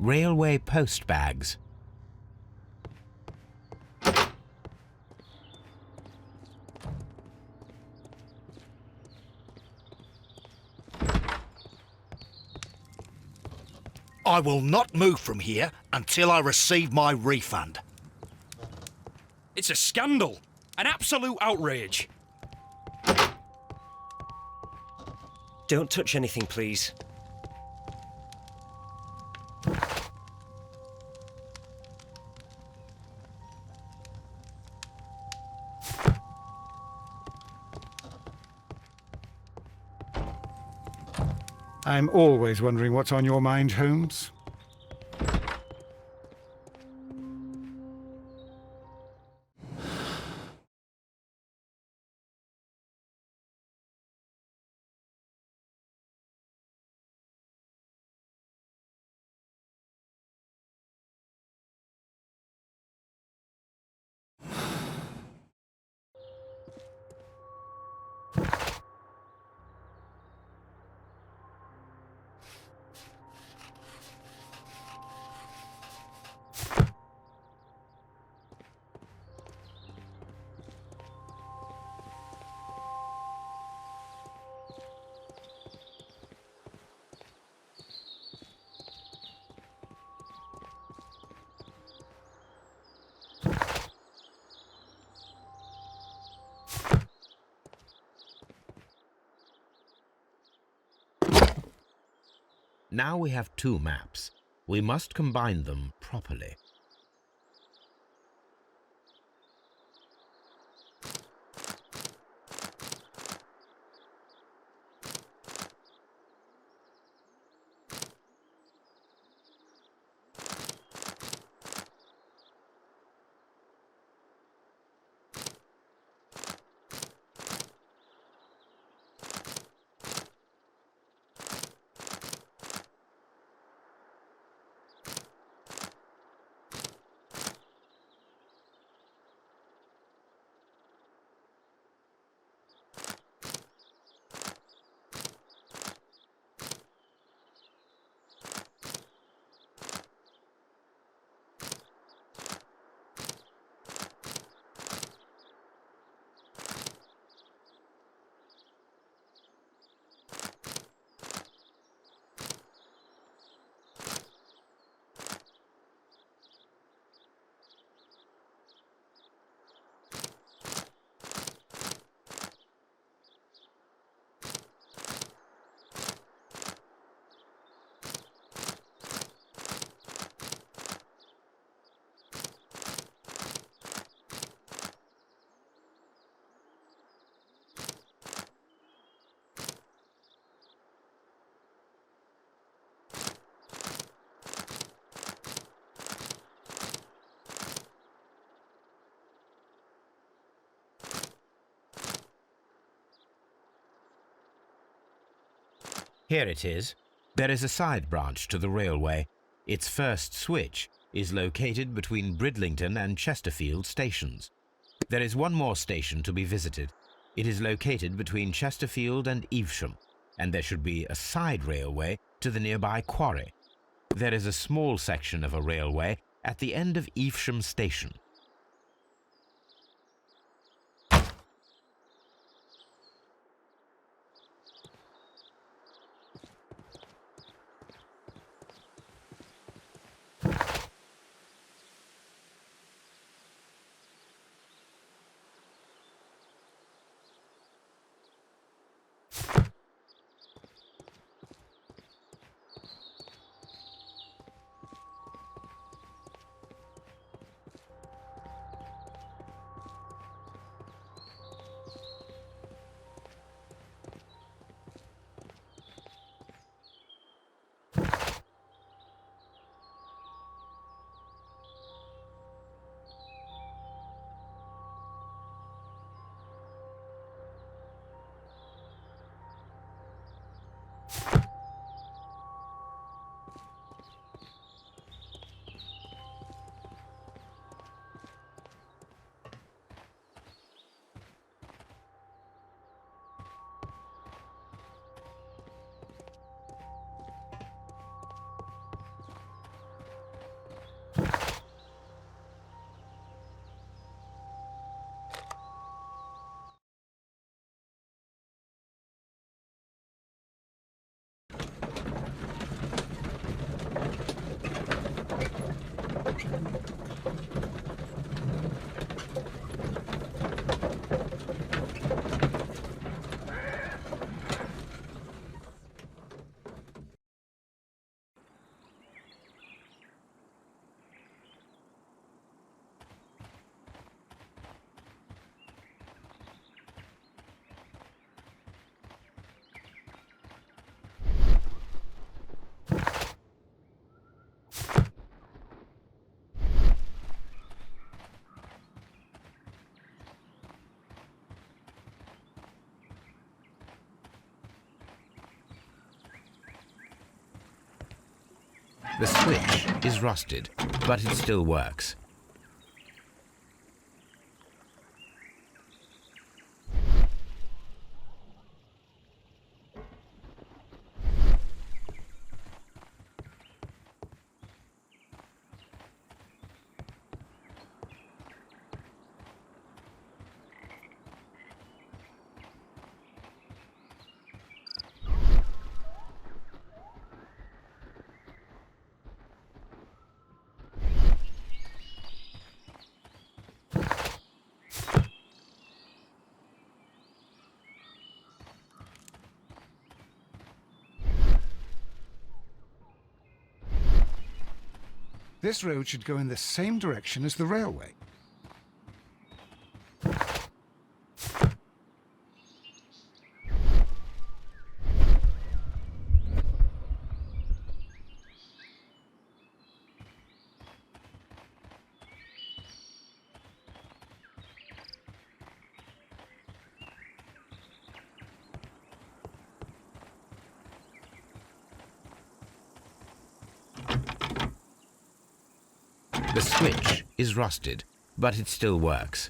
Railway post bags. I will not move from here until I receive my refund. It's a scandal. An absolute outrage. Don't touch anything, please. I'm always wondering what's on your mind, Holmes. Now we have two maps. We must combine them properly. Here it is. There is a side branch to the railway. Its first switch is located between Bridlington and Chesterfield stations. There is one more station to be visited. It is located between Chesterfield and Evesham, and there should be a side railway to the nearby quarry. There is a small section of a railway at the end of Evesham station. The switch is rusted, but it still works. This road should go in the same direction as the railway. The switch is rusted, but it still works.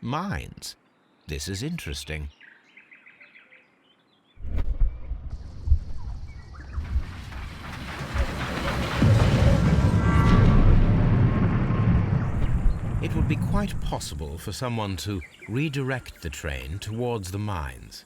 Mines. This is interesting. It would be quite possible for someone to redirect the train towards the mines.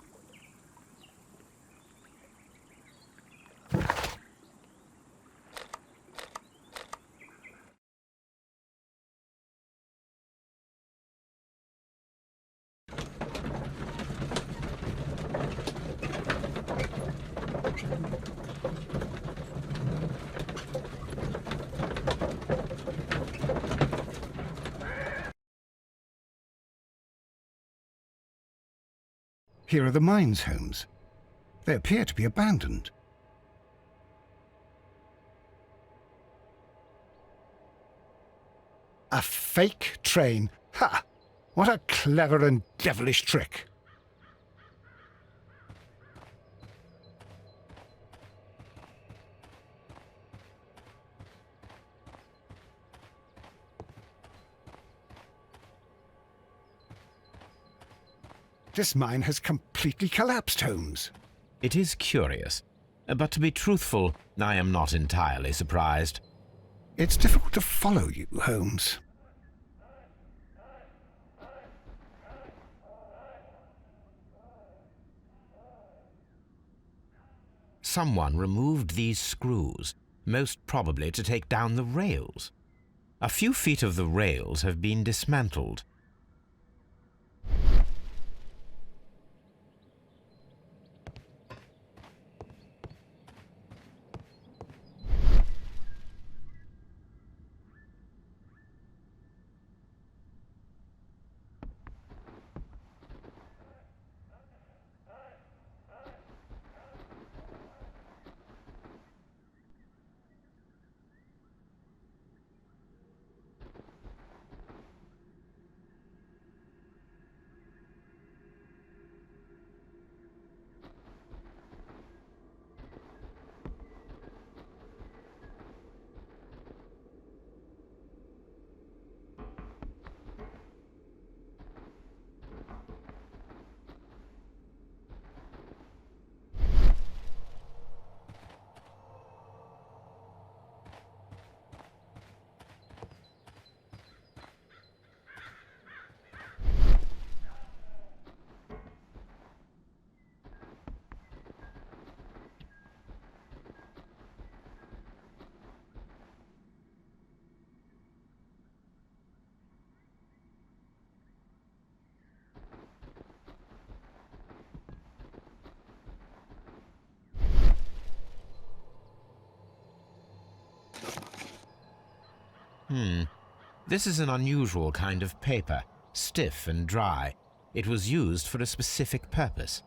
Here are the mines homes. They appear to be abandoned. A fake train. Ha! What a clever and devilish trick. This mine has completely collapsed, Holmes. It is curious, but to be truthful, I am not entirely surprised. It's difficult to follow you, Holmes. Someone removed these screws, most probably to take down the rails. A few feet of the rails have been dismantled. This is an unusual kind of paper, stiff and dry. It was used for a specific purpose.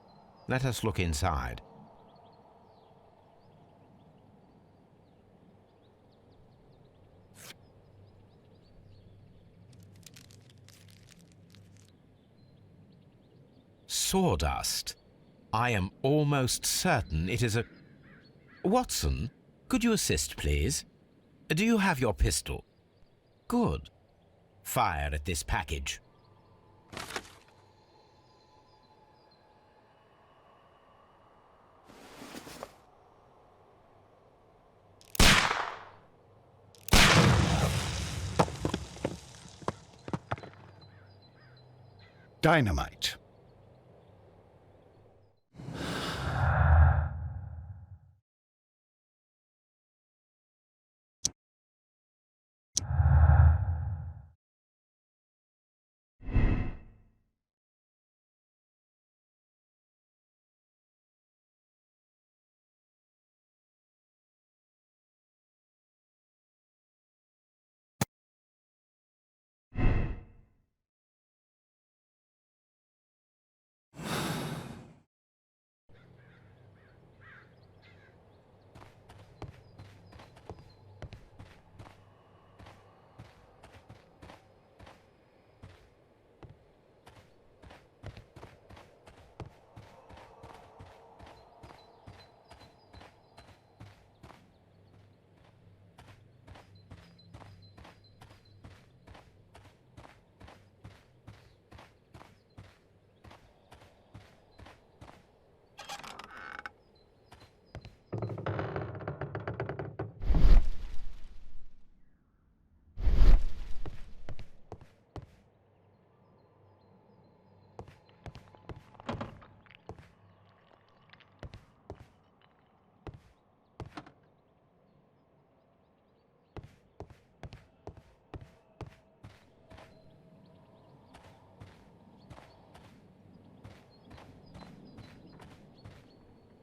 Let us look inside. Sawdust. I am almost certain it is a... Watson, could you assist, please? Do you have your pistol? Good. Fire at this package. Dynamite.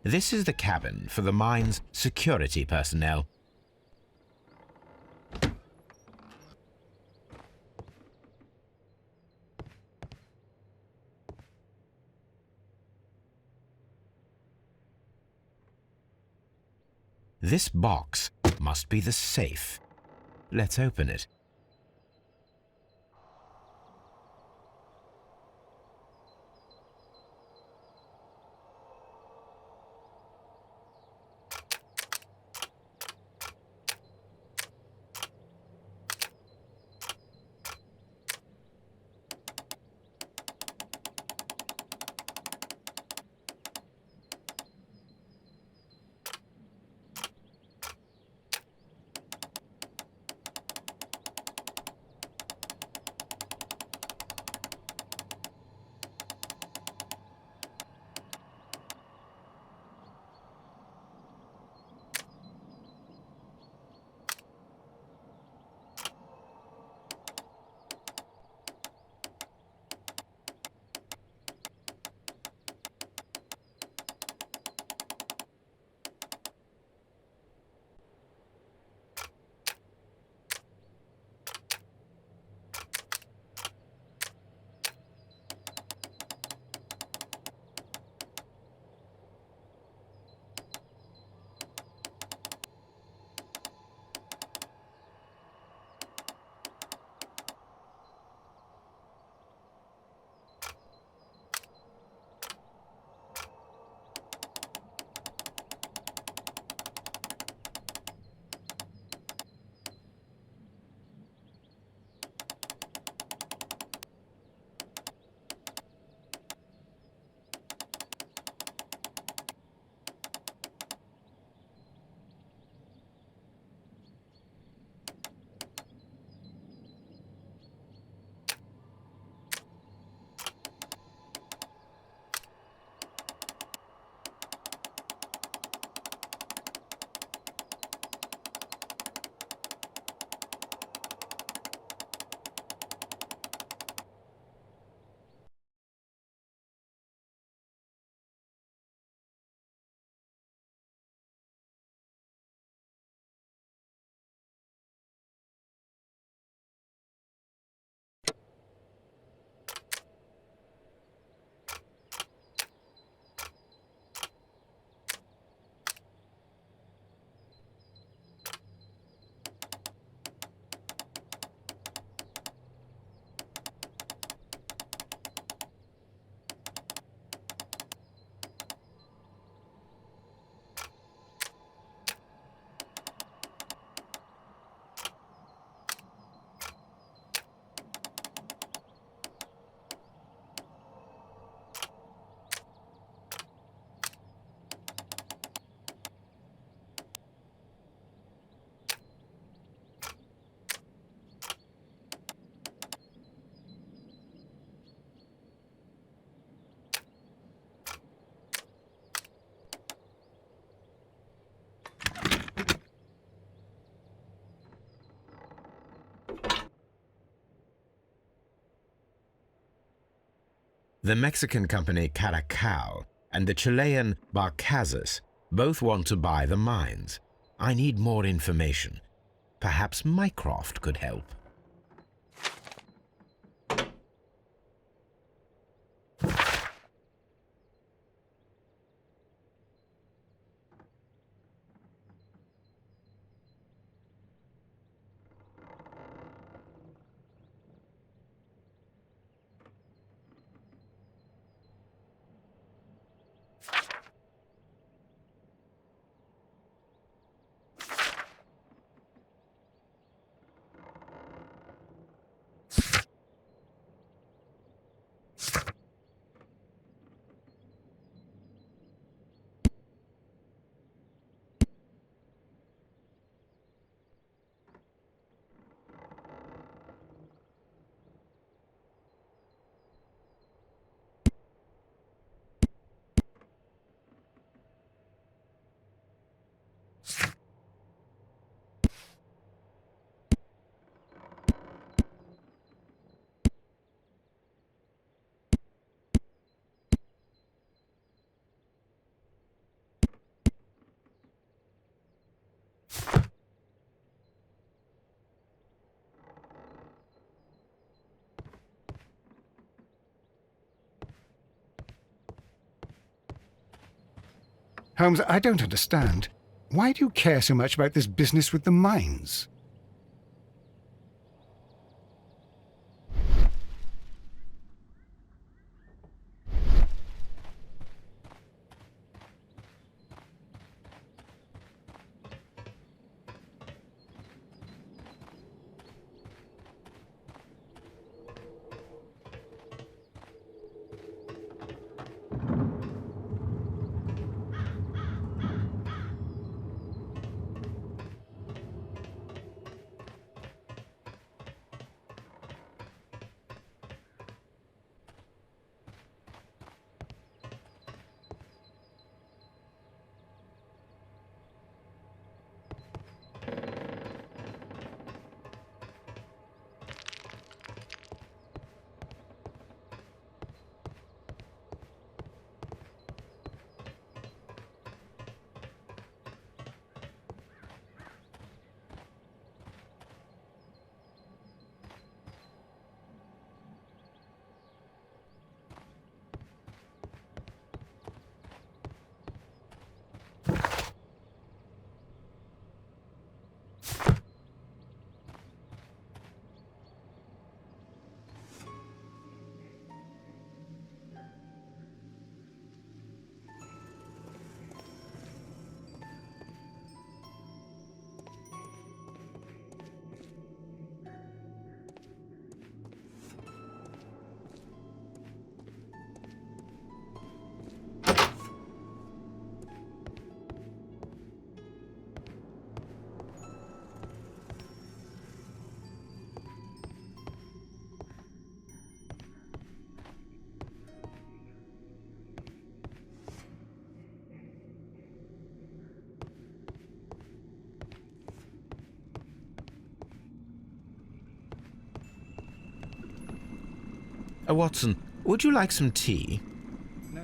This is the cabin for the mine's security personnel. This box must be the safe. Let's open it. The Mexican company Caracal and the Chilean Barcazas both want to buy the mines. I need more information. Perhaps Mycroft could help. Holmes, I don't understand. Why do you care so much about this business with the mines? Watson, would you like some tea? No.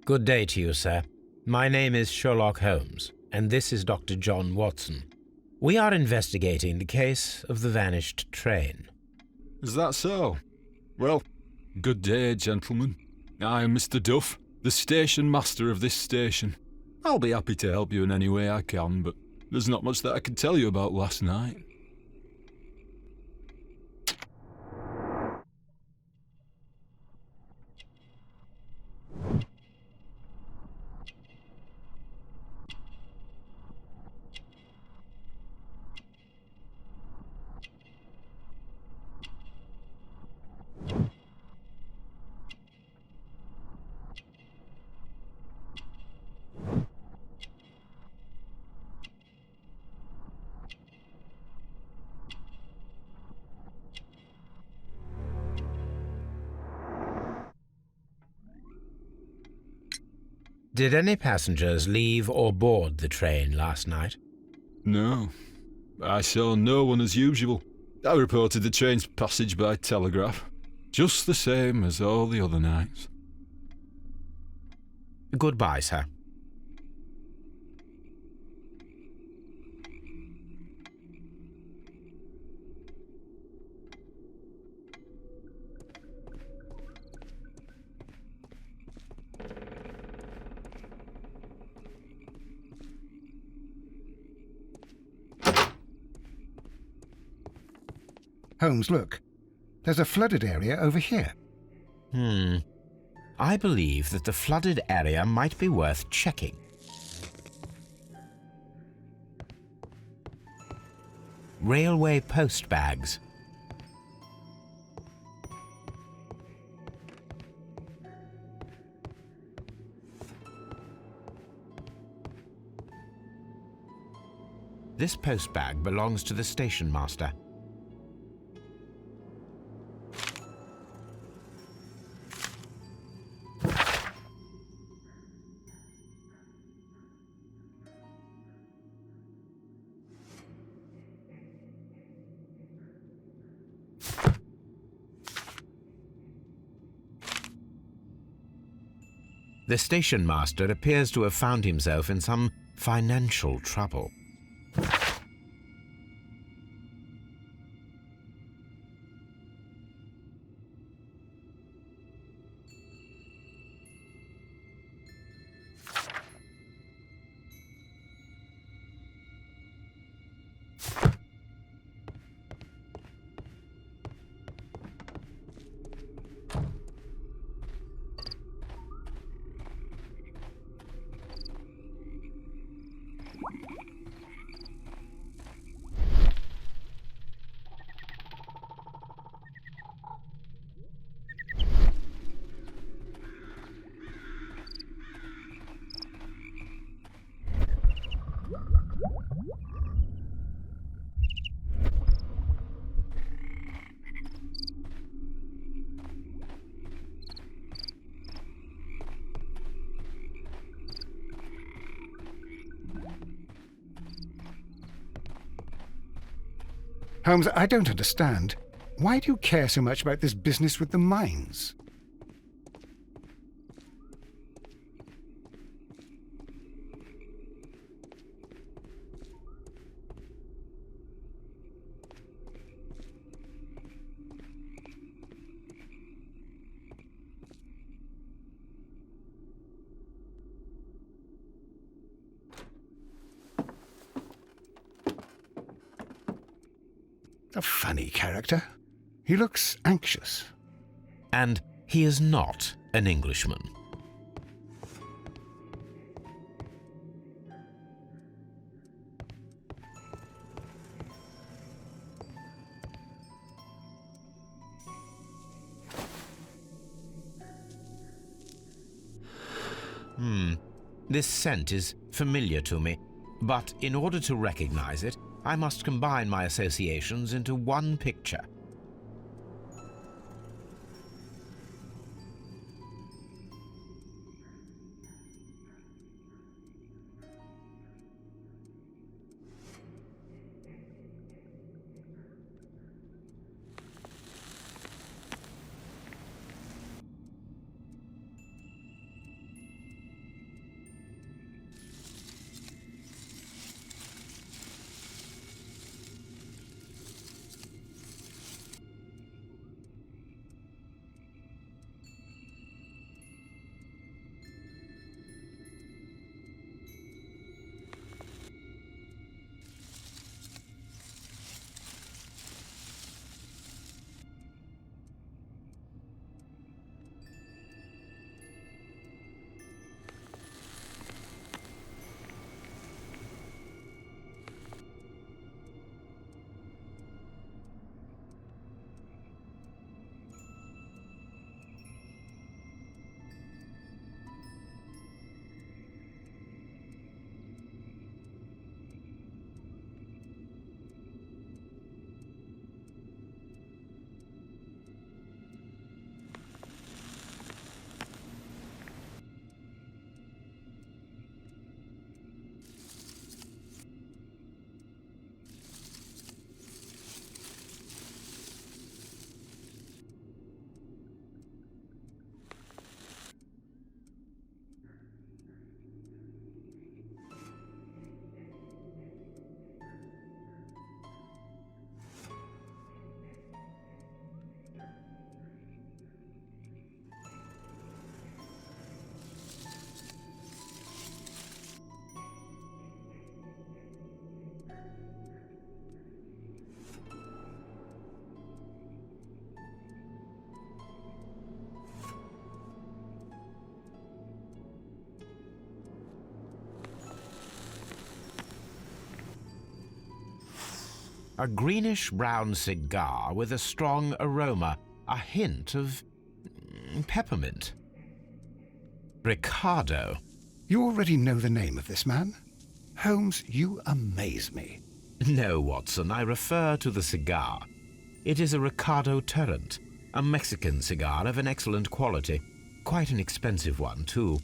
Good day to you, sir. My name is Sherlock Holmes, and this is Dr. John Watson. We are investigating the case of the vanished train. Is that so? Well, good day, gentlemen. I am Mr. Duff, the station master of this station. I'll be happy to help you in any way I can, but there's not much that I can tell you about last night. Did any passengers leave or board the train last night? No, I saw no one as usual. I reported the train's passage by telegraph, just the same as all the other nights. Goodbye, sir. Holmes, look. There's a flooded area over here. I believe that the flooded area might be worth checking. Railway post bags. This post bag belongs to the station master. The station master appears to have found himself in some financial trouble. Holmes, I don't understand. Why do you care so much about this business with the mines? A funny character. He looks anxious. And he is not an Englishman. This scent is familiar to me, but in order to recognize it, I must combine my associations into one picture. A greenish-brown cigar with a strong aroma, a hint of peppermint. Ricardo. You already know the name of this man? Holmes, you amaze me. No, Watson, I refer to the cigar. It is a Ricardo Turrent, a Mexican cigar of an excellent quality. Quite an expensive one, too.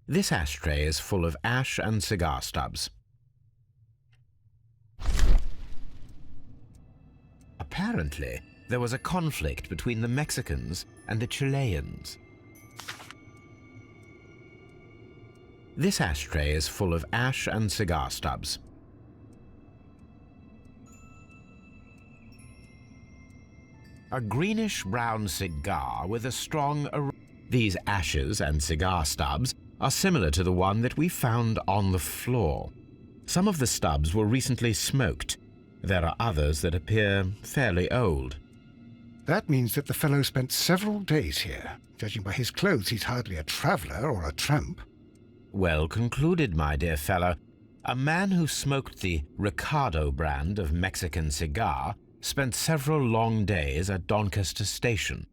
This ashtray is full of ash and cigar stubs. Apparently, there was a conflict between the Mexicans and the Chileans. This ashtray is full of ash and cigar stubs. A greenish-brown cigar with a strong aroma. These ashes and cigar stubs are similar to the one that we found on the floor. Some of the stubs were recently smoked. There are others that appear fairly old. That means that the fellow spent several days here. Judging by his clothes, he's hardly a traveller or a tramp. Well concluded, my dear fellow. A man who smoked the Ricardo brand of Mexican cigar spent several long days at Doncaster Station.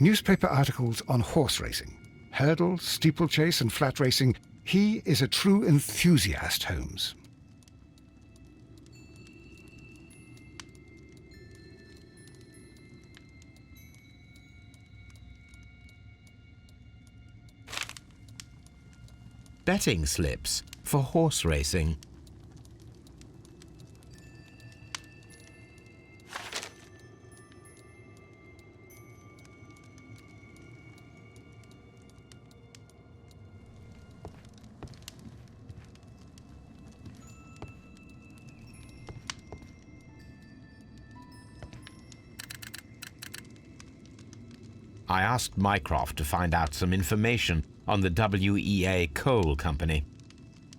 Newspaper articles on horse racing, hurdle, steeplechase and flat racing. He is a true enthusiast, Holmes. Betting slips for horse racing. I asked Mycroft to find out some information on the WEA Coal Company.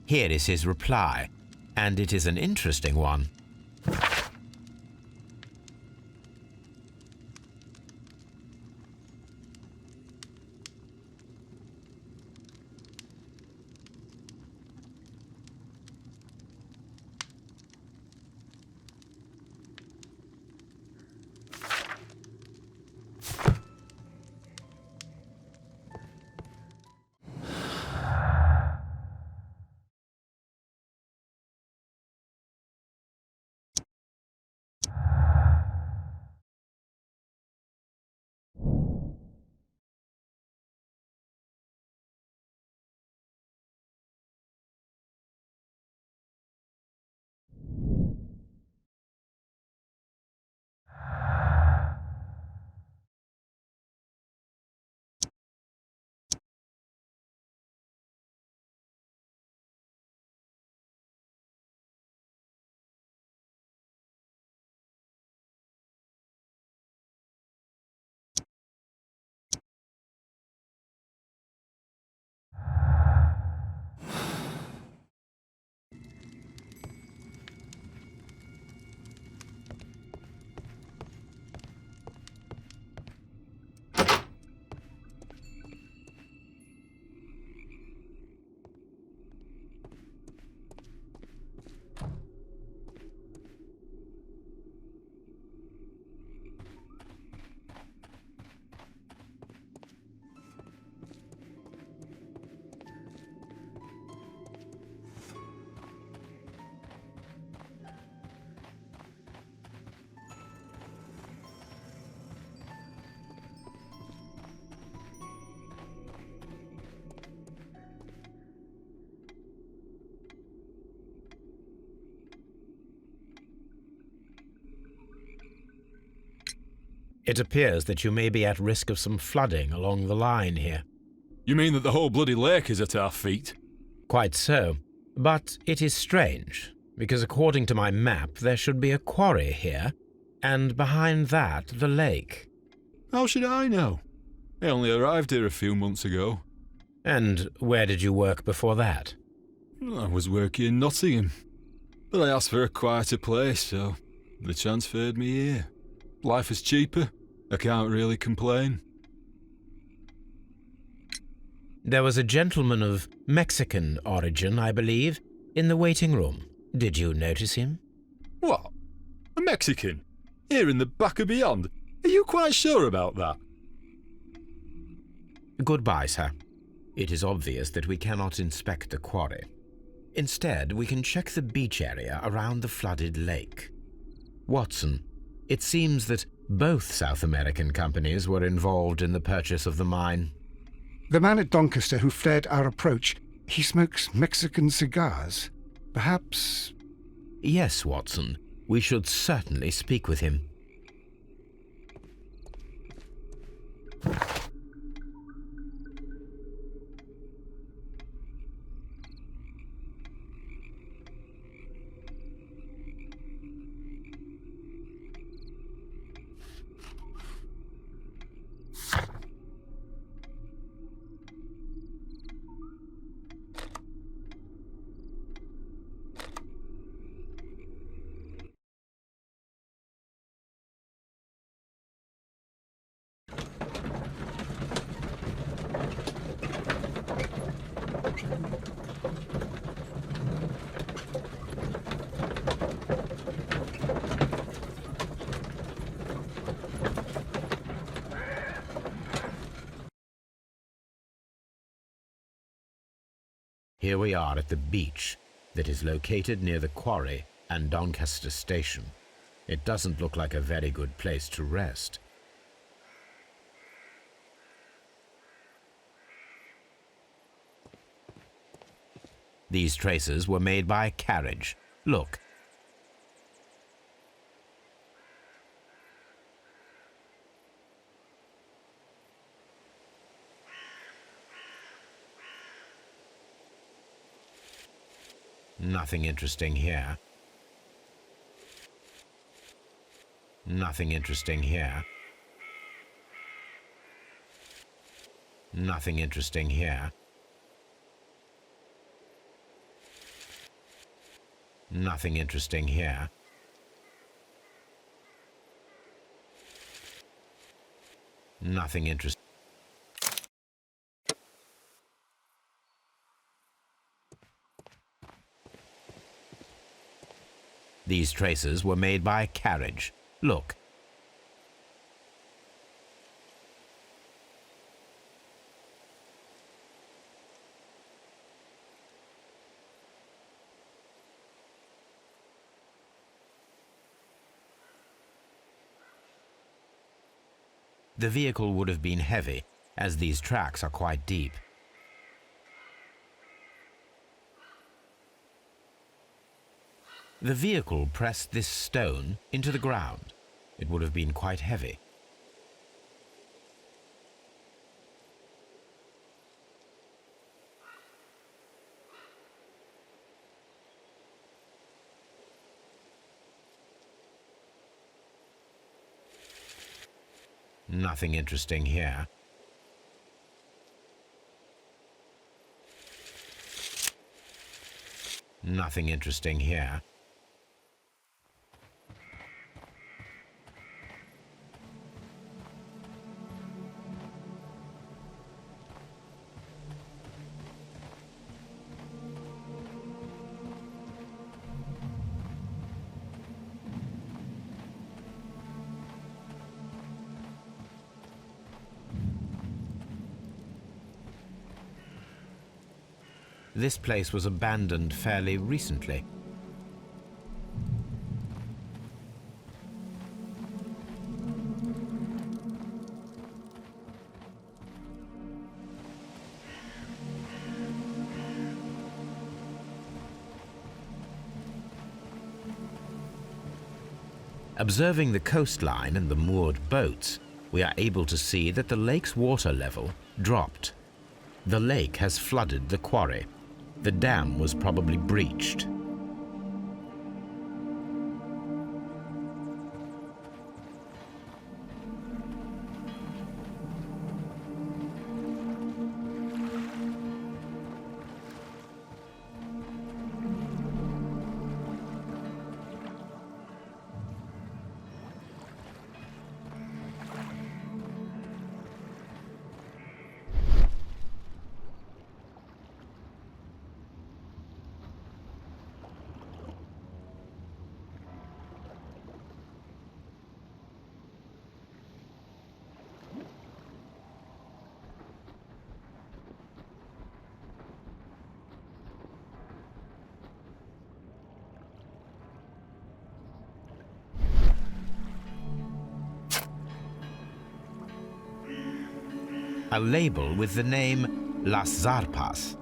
Here is his reply, and it is an interesting one. It appears that you may be at risk of some flooding along the line here. You mean that the whole bloody lake is at our feet? Quite so. But it is strange, because according to my map, there should be a quarry here, and behind that, the lake. How should I know? I only arrived here a few months ago. And where did you work before that? I was working in Nottingham, but I asked for a quieter place, so they transferred me here. Life is cheaper. I can't really complain. There was a gentleman of Mexican origin, I believe, in the waiting room. Did you notice him? What? A Mexican? Here in the back of beyond? Are you quite sure about that? Goodbye, sir. It is obvious that we cannot inspect the quarry. Instead, we can check the beach area around the flooded lake. Watson, it seems that both South American companies were involved in the purchase of the mine. The man at Doncaster who fled our approach, he smokes Mexican cigars. Perhaps... Yes, Watson. We should certainly speak with him. Here we are at the beach that is located near the quarry and Doncaster station. It doesn't look like a very good place to rest. These traces were made by a carriage. Look. Nothing interesting here. Nothing interesting here. Nothing interesting here. Nothing interesting here. Nothing interesting. These traces were made by a carriage. Look. The vehicle would have been heavy, as these tracks are quite deep. The vehicle pressed this stone into the ground. It would have been quite heavy. Nothing interesting here. Nothing interesting here. This place was abandoned fairly recently. Observing the coastline and the moored boats, we are able to see that the lake's water level dropped. The lake has flooded the quarry. The dam was probably breached. A label with the name Las Zarpas.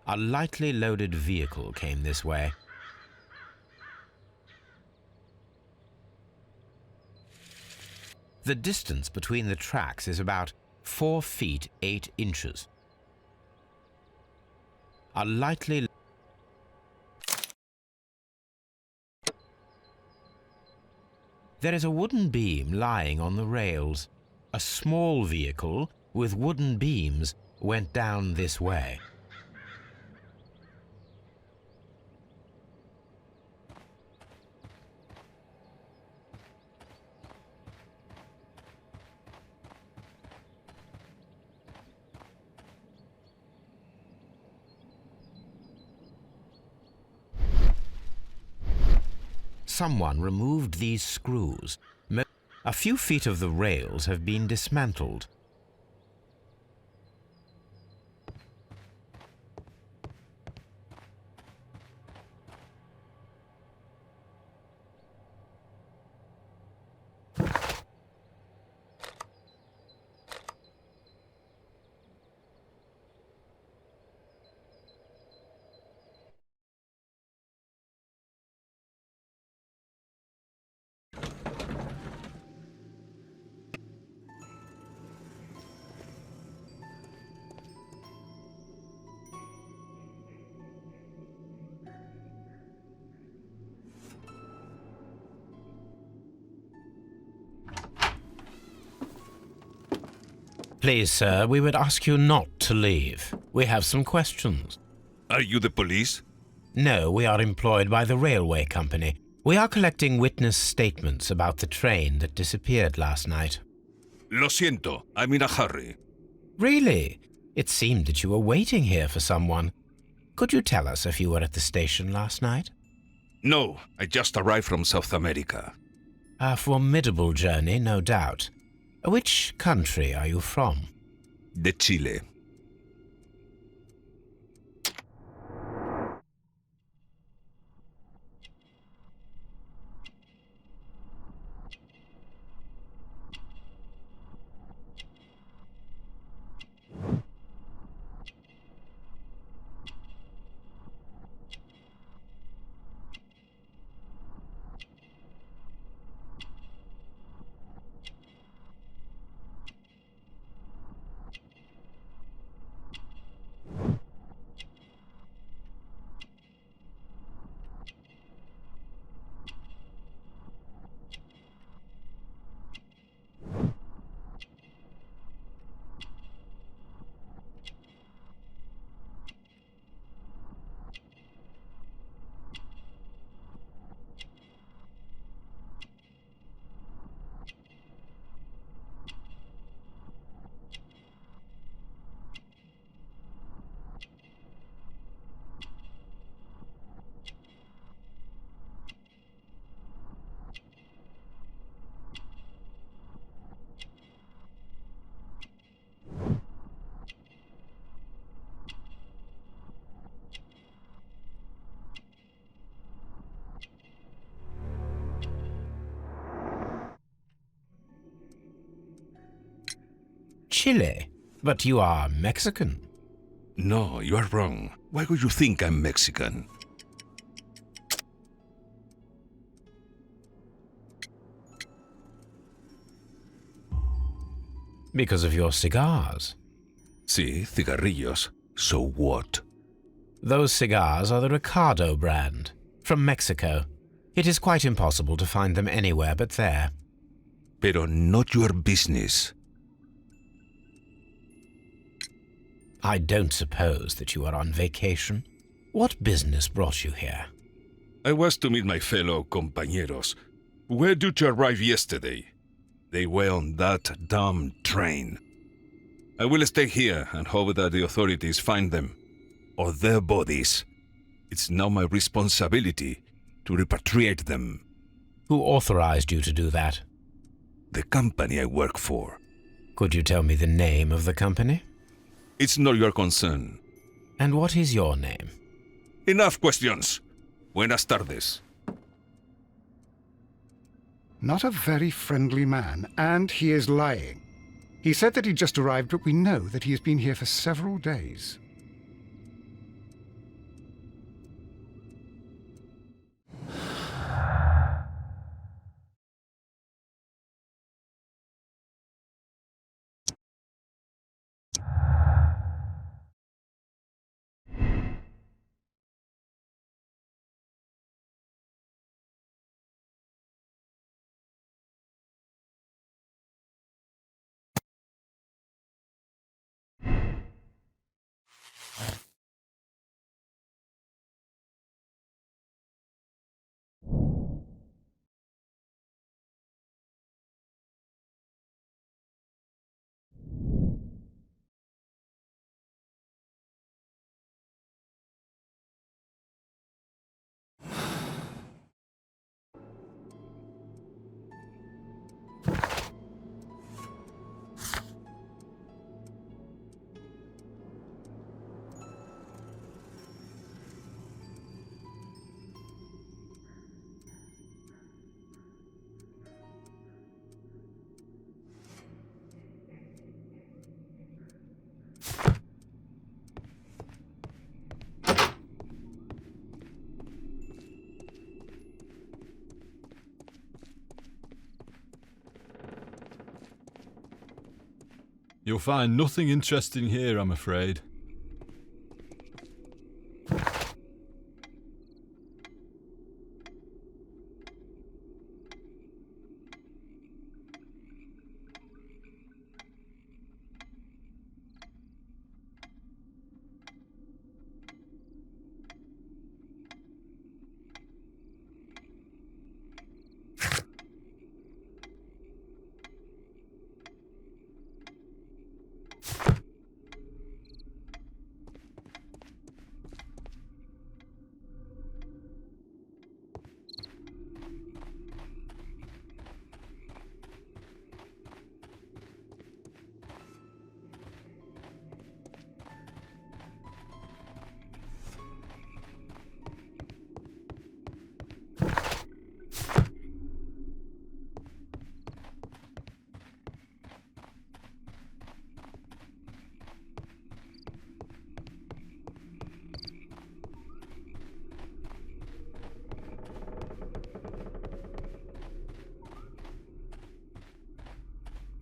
A lightly loaded vehicle came this way. The distance between the tracks is about 4 feet 8 inches. A lightly... There is a wooden beam lying on the rails. A small vehicle with wooden beams went down this way. Someone removed these screws. A few feet of the rails have been dismantled. Please, sir, we would ask you not to leave. We have some questions. Are you the police? No, we are employed by the railway company. We are collecting witness statements about the train that disappeared last night. Lo siento, I'm in a hurry. Really? It seemed that you were waiting here for someone. Could you tell us if you were at the station last night? No, I just arrived from South America. A formidable journey, no doubt. Which country are you from? De Chile. Chile? But you are Mexican. No, you are wrong. Why would you think I'm Mexican? Because of your cigars. Sí, cigarrillos. So what? Those cigars are the Ricardo brand, from Mexico. It is quite impossible to find them anywhere but there. Pero not your business. I don't suppose that you are on vacation. What business brought you here? I was to meet my fellow compañeros. Where did you arrive yesterday? They were on that damn train. I will stay here and hope that the authorities find them, or their bodies. It's now my responsibility to repatriate them. Who authorized you to do that? The company I work for. Could you tell me the name of the company? It's not your concern. And what is your name? Enough questions. Buenas tardes. Not a very friendly man, and he is lying. He said that he just arrived, but we know that he has been here for several days. You'll find nothing interesting here, I'm afraid.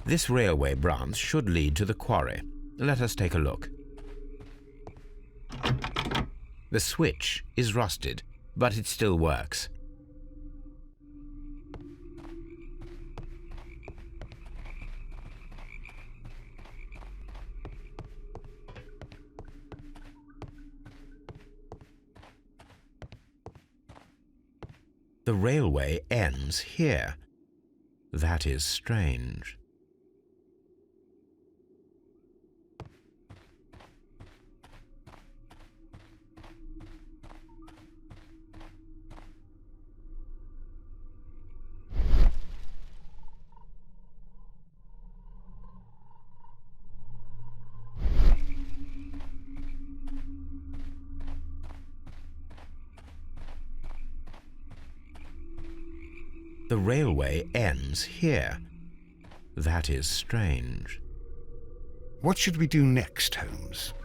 This railway branch should lead to the quarry. Let us take a look. The switch is rusted, but it still works. The railway ends here. That is strange. The railway ends here. That is strange. What should we do next, Holmes?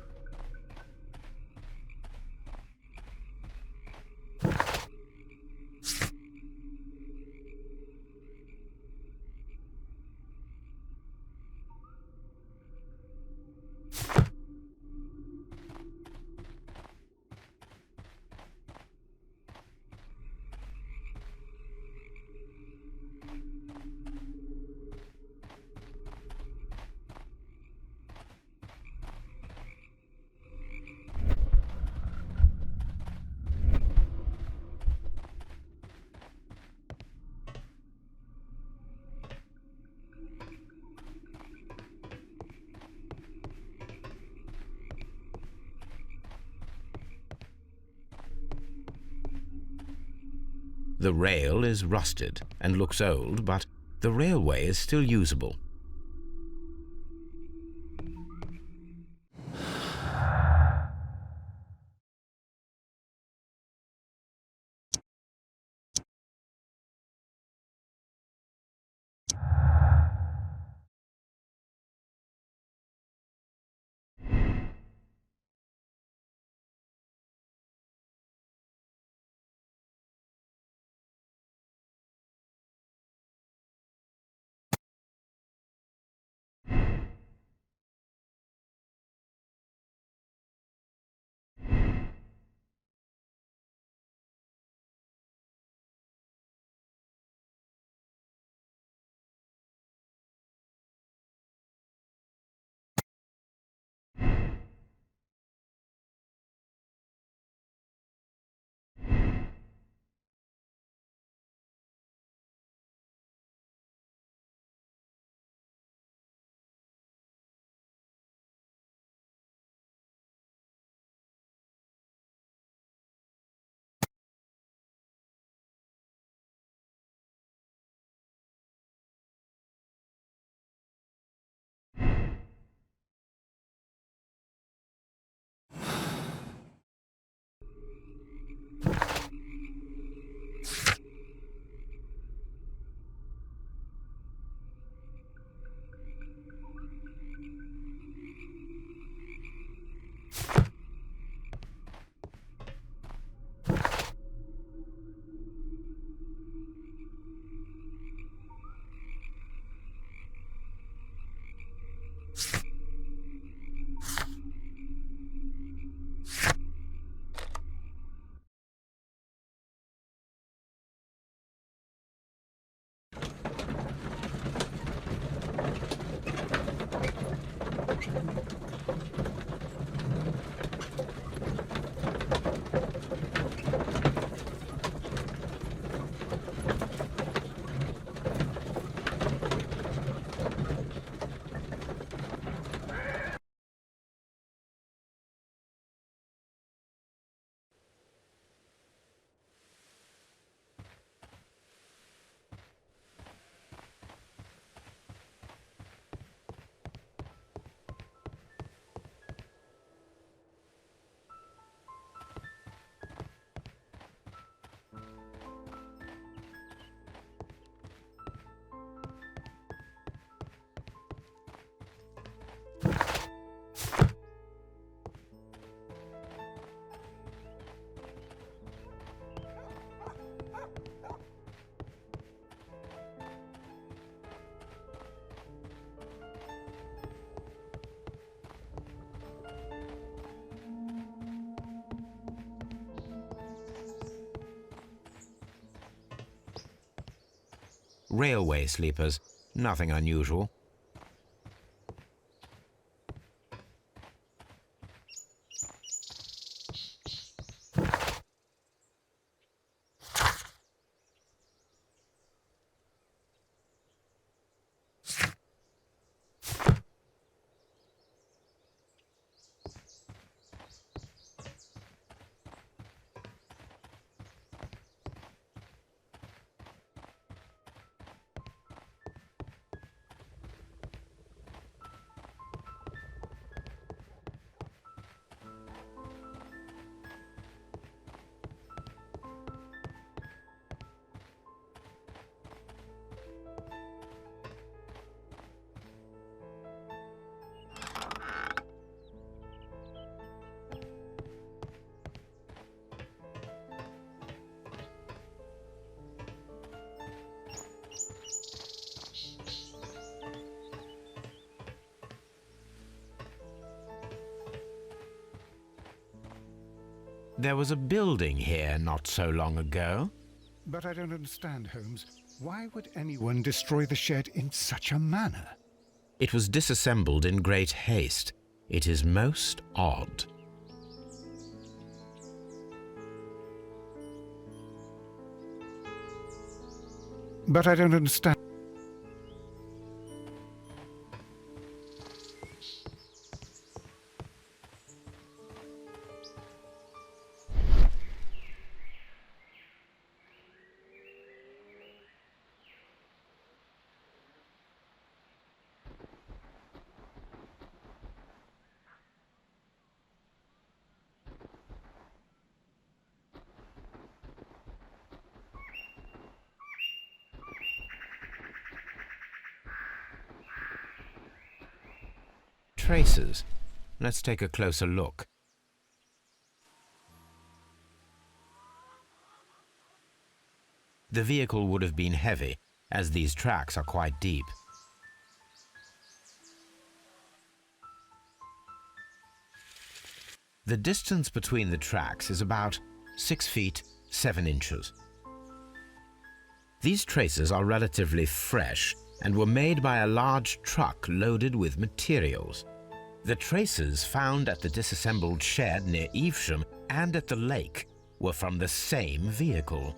The rail is rusted and looks old, but the railway is still usable. railway sleepers. Nothing unusual. There was a building here not so long ago. But I don't understand, Holmes. Why would anyone destroy the shed in such a manner? It was disassembled in great haste. It is most odd. But I don't understand. Traces. Let's take a closer look. The vehicle would have been heavy, as these tracks are quite deep. The distance between the tracks is about 6 feet 7 inches. These traces are relatively fresh and were made by a large truck loaded with materials. The traces found at the disassembled shed near Evesham and at the lake were from the same vehicle.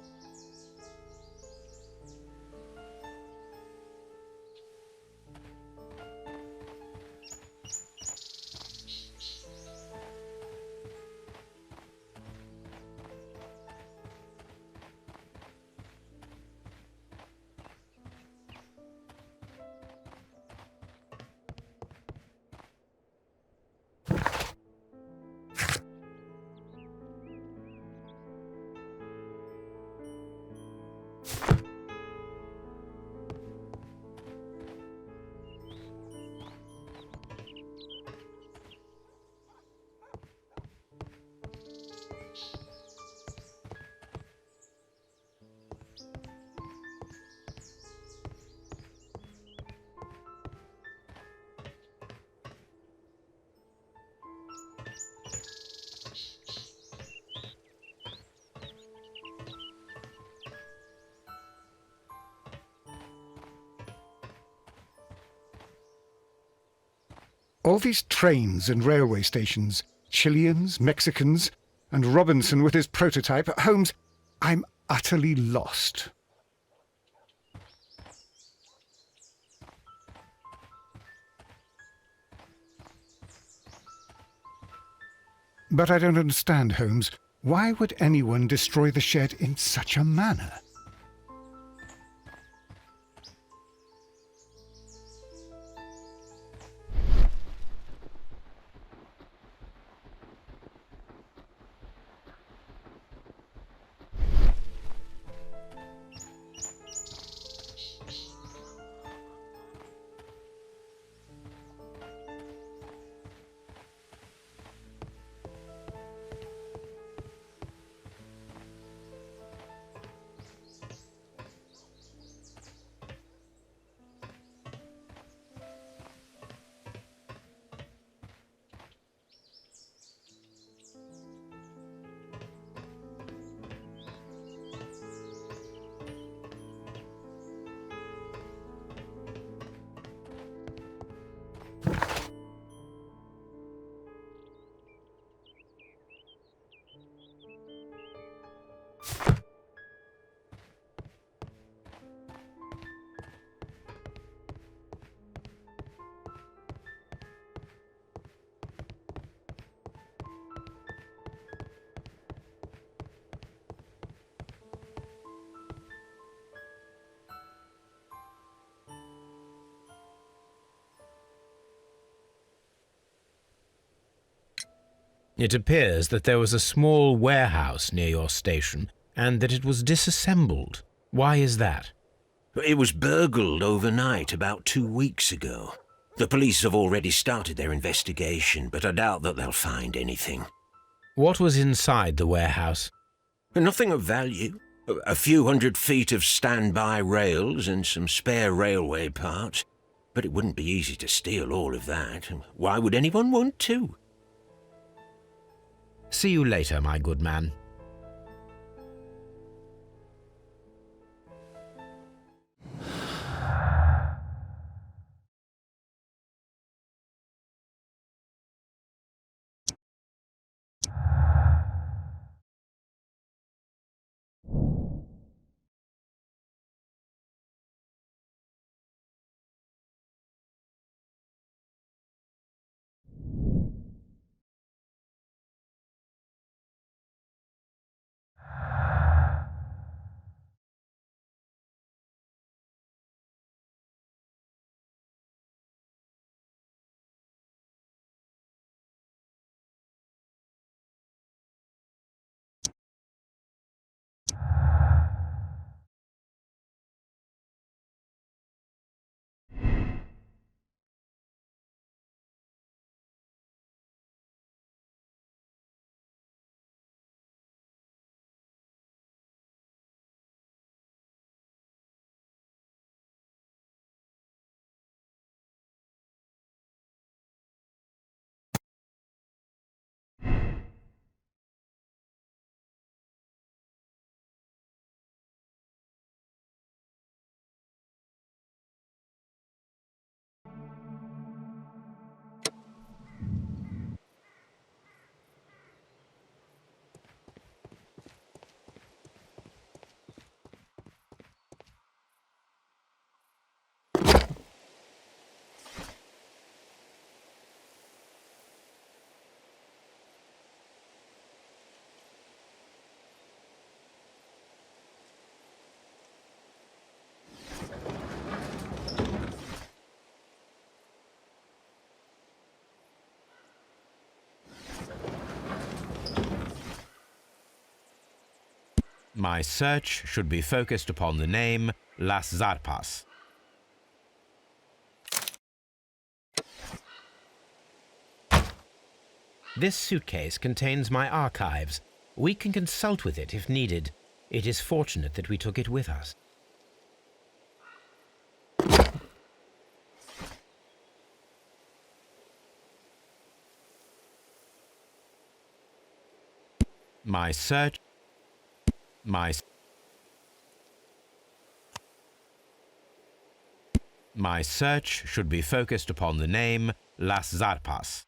All these trains and railway stations, Chileans, Mexicans, and Robinson with his prototype. Holmes, I'm utterly lost. But I don't understand, Holmes. Why would anyone destroy the shed in such a manner? It appears that there was a small warehouse near your station and that it was disassembled. Why is that? It was burgled overnight about 2 weeks ago. The police have already started their investigation, but I doubt that they'll find anything. What was inside the warehouse? Nothing of value. A few 100 feet of standby rails and some spare railway parts. But it wouldn't be easy to steal all of that. Why would anyone want to? See you later, my good man. My search should be focused upon the name Las Zarpas. This suitcase contains my archives. We can consult with it if needed. It is fortunate that we took it with us. My search should be focused upon the name Las Zarpas.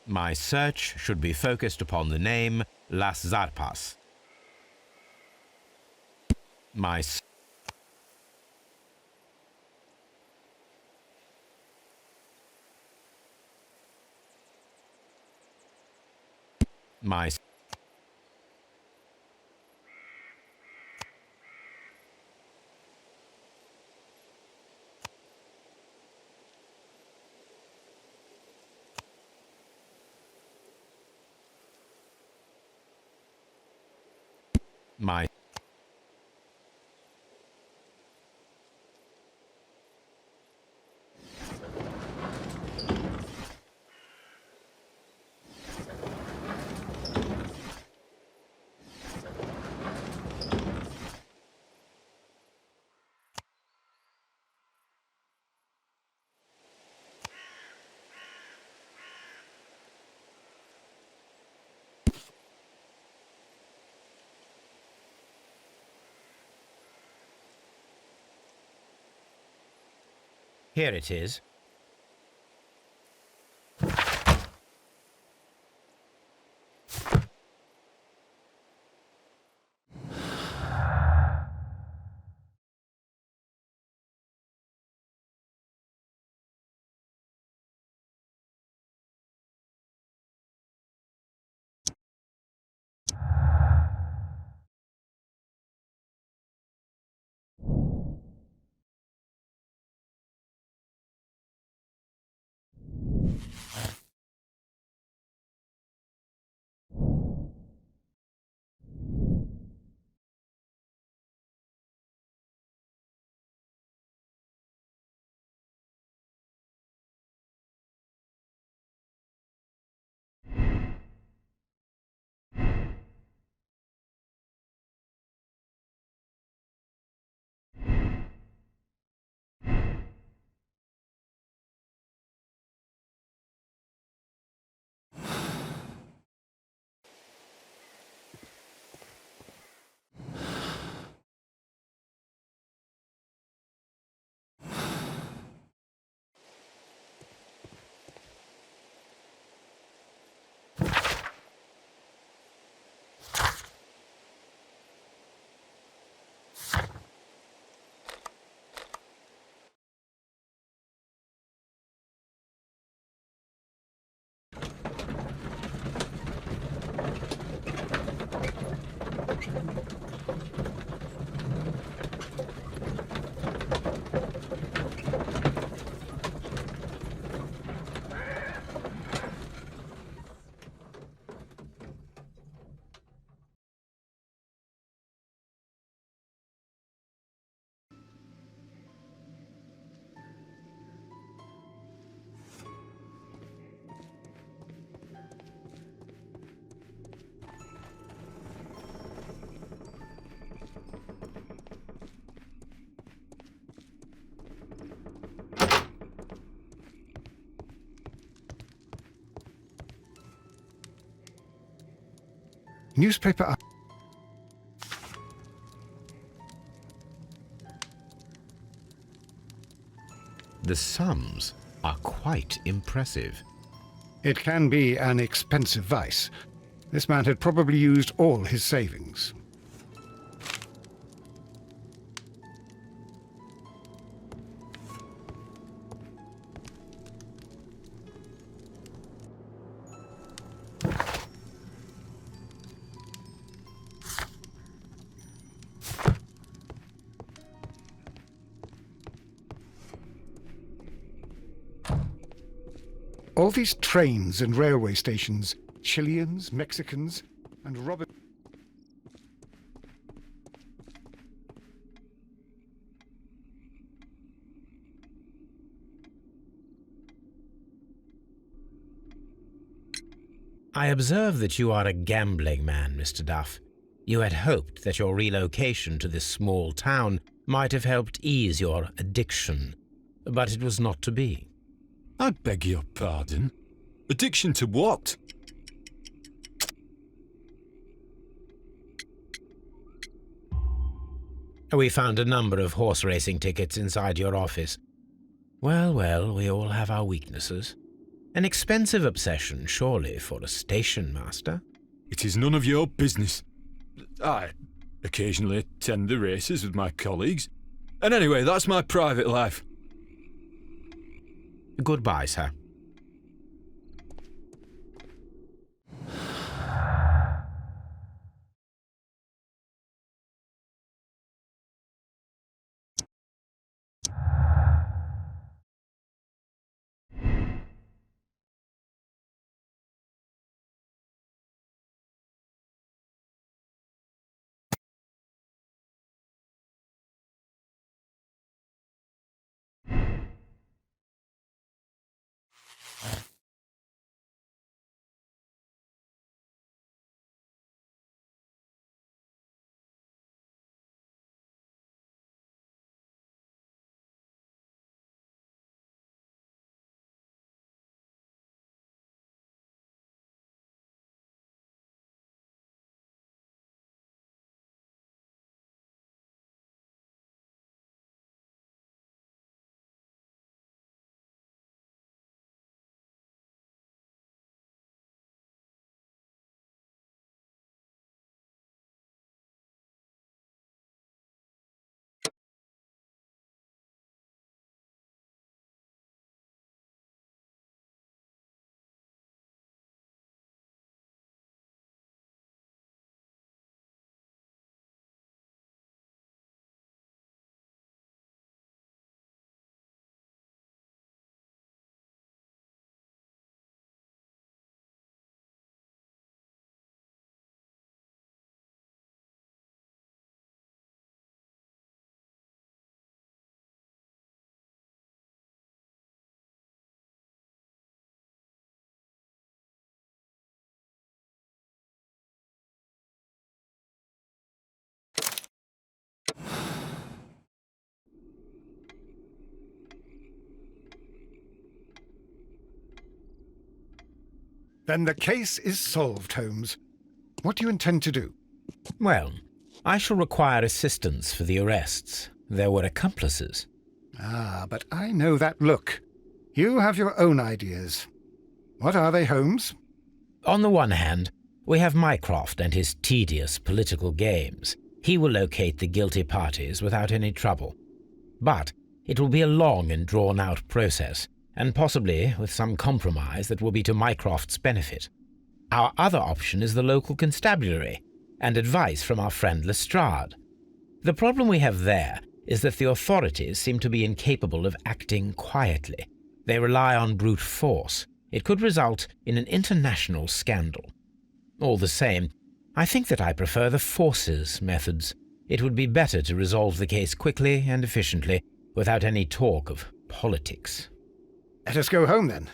My search should be focused upon the name Las Zarpas. My my Here it is. Newspaper. The sums are quite impressive. It can be an expensive vice. This man had probably used all his savings. All these trains and railway stations, Chileans, Mexicans, and Robert... I observe that you are a gambling man, Mr. Duff. You had hoped that your relocation to this small town might have helped ease your addiction, but it was not to be. I beg your pardon? Addiction to what? We found a number of horse racing tickets inside your office. Well, well, we all have our weaknesses. An expensive obsession, surely, for a station master. It is none of your business. I occasionally attend the races with my colleagues. And anyway, that's my private life. Goodbye, sir. Then the case is solved, Holmes. What do you intend to do? Well, I shall require assistance for the arrests. There were accomplices. Ah, but I know that look. You have your own ideas. What are they, Holmes? On the one hand, we have Mycroft and his tedious political games. He will locate the guilty parties without any trouble. But it will be a long and drawn-out process, and possibly with some compromise that will be to Mycroft's benefit. Our other option is the local constabulary, and advice from our friend Lestrade. The problem we have there is that the authorities seem to be incapable of acting quietly. They rely on brute force. It could result in an international scandal. All the same, I think that I prefer the forces methods. It would be better to resolve the case quickly and efficiently, without any talk of politics. Let us go home, then.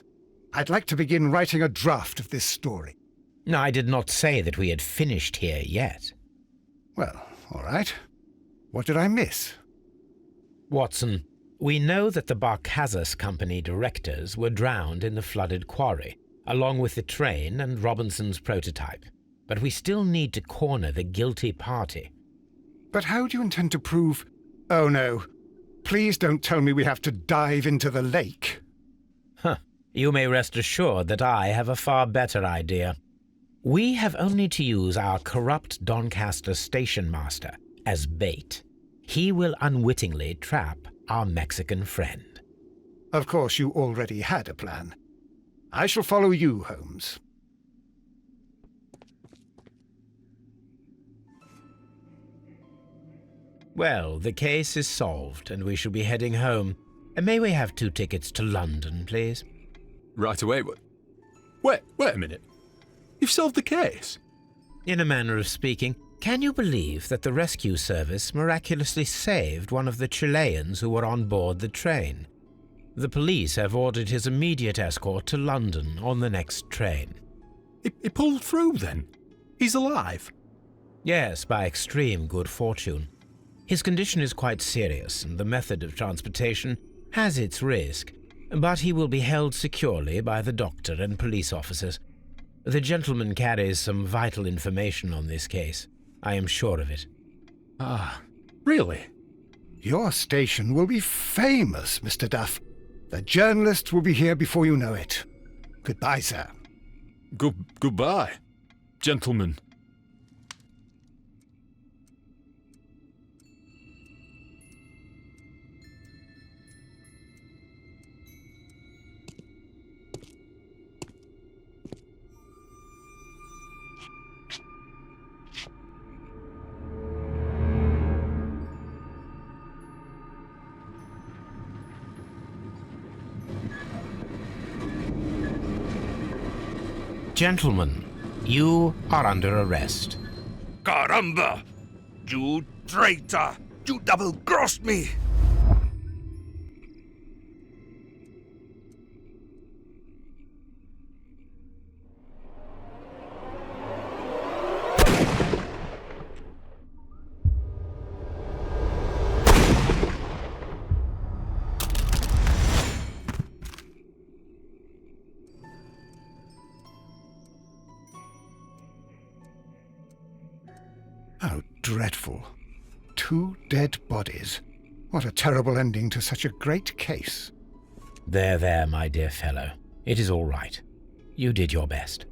I'd like to begin writing a draft of this story. I did not say that we had finished here yet. Well, all right. What did I miss? Watson, we know that the Barcazas Company directors were drowned in the flooded quarry, along with the train and Robinson's prototype. But we still need to corner the guilty party. But how do you intend to prove... Oh, no. Please don't tell me we have to dive into the lake. You may rest assured that I have a far better idea. We have only to use our corrupt Doncaster station master as bait. He will unwittingly trap our Mexican friend. Of course, you already had a plan. I shall follow you, Holmes. Well, the case is solved, and we shall be heading home. May we have 2 tickets to London, please? Right away. Wait a minute. You've solved the case? In a manner of speaking, can you believe that the rescue service miraculously saved one of the Chileans who were on board the train? The police have ordered his immediate escort to London on the next train. He pulled through, then? He's alive? Yes, by extreme good fortune. His condition is quite serious, and the method of transportation has its risk, but he will be held securely by the doctor and police officers. The gentleman carries some vital information on this case. I am sure of it. Ah, really? Your station will be famous, Mr. Duff. The journalists will be here before you know it. Goodbye, sir. Goodbye, gentlemen. Gentlemen, you are under arrest. Caramba! You traitor! You double-crossed me! How dreadful. 2 dead bodies. What a terrible ending to such a great case. There, my dear fellow. It is all right. You did your best.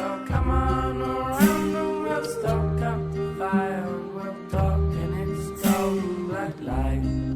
So come on around and we'll stoke up the fire. We'll talk in its cold black light.